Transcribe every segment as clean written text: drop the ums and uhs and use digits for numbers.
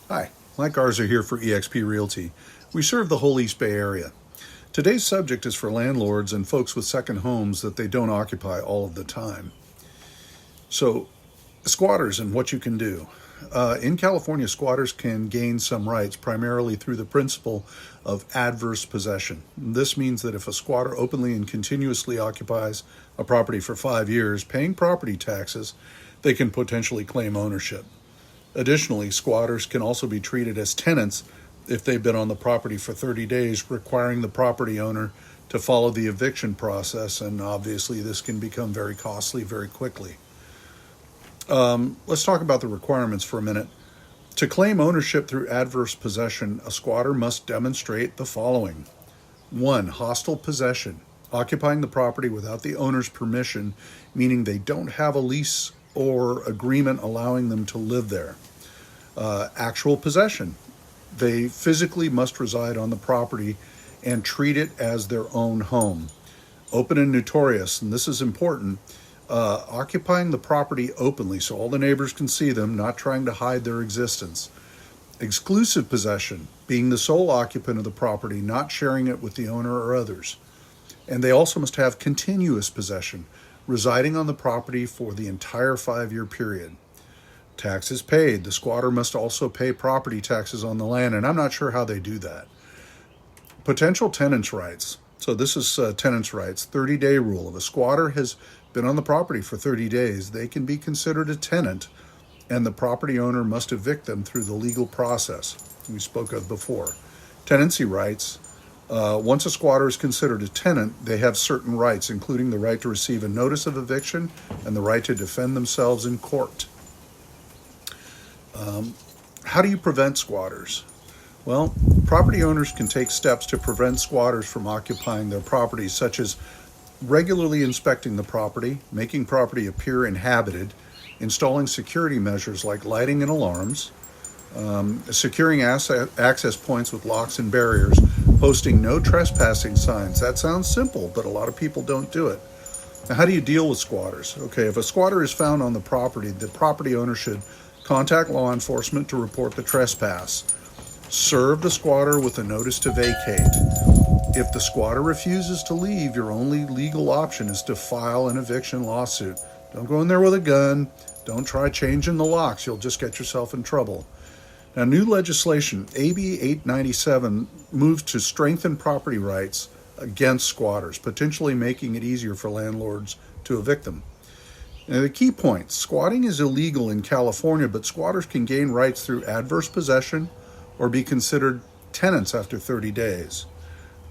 Hi, Mike Garza here for eXp Realty. We serve the whole East Bay area. Today's subject is for landlords and folks with second homes that they don't occupy all of the time. So, squatters and what you can do. In California, squatters can gain some rights primarily through the principle of adverse possession. This means that if a squatter openly and continuously occupies a property for 5 years, paying property taxes, they can potentially claim ownership. Additionally, squatters can also be treated as tenants if they've been on the property for 30 days, requiring the property owner to follow the eviction process, and obviously this can become very costly very quickly. Let's talk about the requirements for a minute. To claim ownership through adverse possession, a squatter must demonstrate the following. 1. Hostile possession, occupying the property without the owner's permission, meaning they don't have a lease or agreement allowing them to live there. Actual possession, they physically must reside on the property and treat it as their own home. Open and notorious, and this is important, occupying the property openly so all the neighbors can see them, not trying to hide their existence. Exclusive possession, being the sole occupant of the property, not sharing it with the owner or others. And they also must have continuous possession, residing on the property for the entire 5-year period. Taxes paid. The squatter must also pay property taxes on the land, and I'm not sure how they do that. Potential tenants' rights. So this is tenants' rights, 30-day rule. If a squatter has been on the property for 30 days, they can be considered a tenant, and the property owner must evict them through the legal process we spoke of before. Tenancy rights. Once a squatter is considered a tenant, they have certain rights, including the right to receive a notice of eviction and the right to defend themselves in court. How do you prevent squatters? Well, property owners can take steps to prevent squatters from occupying their properties, such as regularly inspecting the property, making property appear inhabited, installing security measures like lighting and alarms, securing access points with locks and barriers, posting no trespassing signs. That sounds simple, but a lot of people don't do it. Now, how do you deal with squatters? Okay, if a squatter is found on the property owner should contact law enforcement to report the trespass. Serve the squatter with a notice to vacate. If the squatter refuses to leave, your only legal option is to file an eviction lawsuit. Don't go in there with a gun. Don't try changing the locks. You'll just get yourself in trouble. Now, new legislation, AB 897, moves to strengthen property rights against squatters, potentially making it easier for landlords to evict them. Now, the key points: squatting is illegal in California, but squatters can gain rights through adverse possession or be considered tenants after 30 days.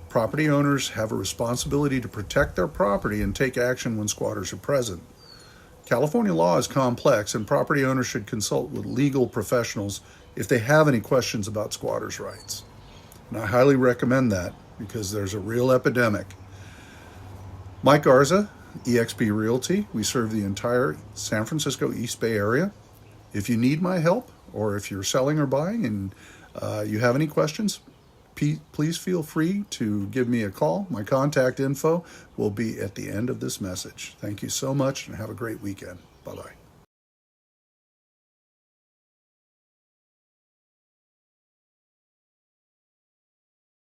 Property owners have a responsibility to protect their property and take action when squatters are present. California law is complex, and property owners should consult with legal professionals if they have any questions about squatters' rights. And I highly recommend that because there's a real epidemic. Mike Garza, eXp Realty. We serve the entire San Francisco East Bay area. If you need my help, or if you're selling or buying and you have any questions, please feel free to give me a call. My contact info will be at the end of this message. Thank you so much and have a great weekend. Bye-bye.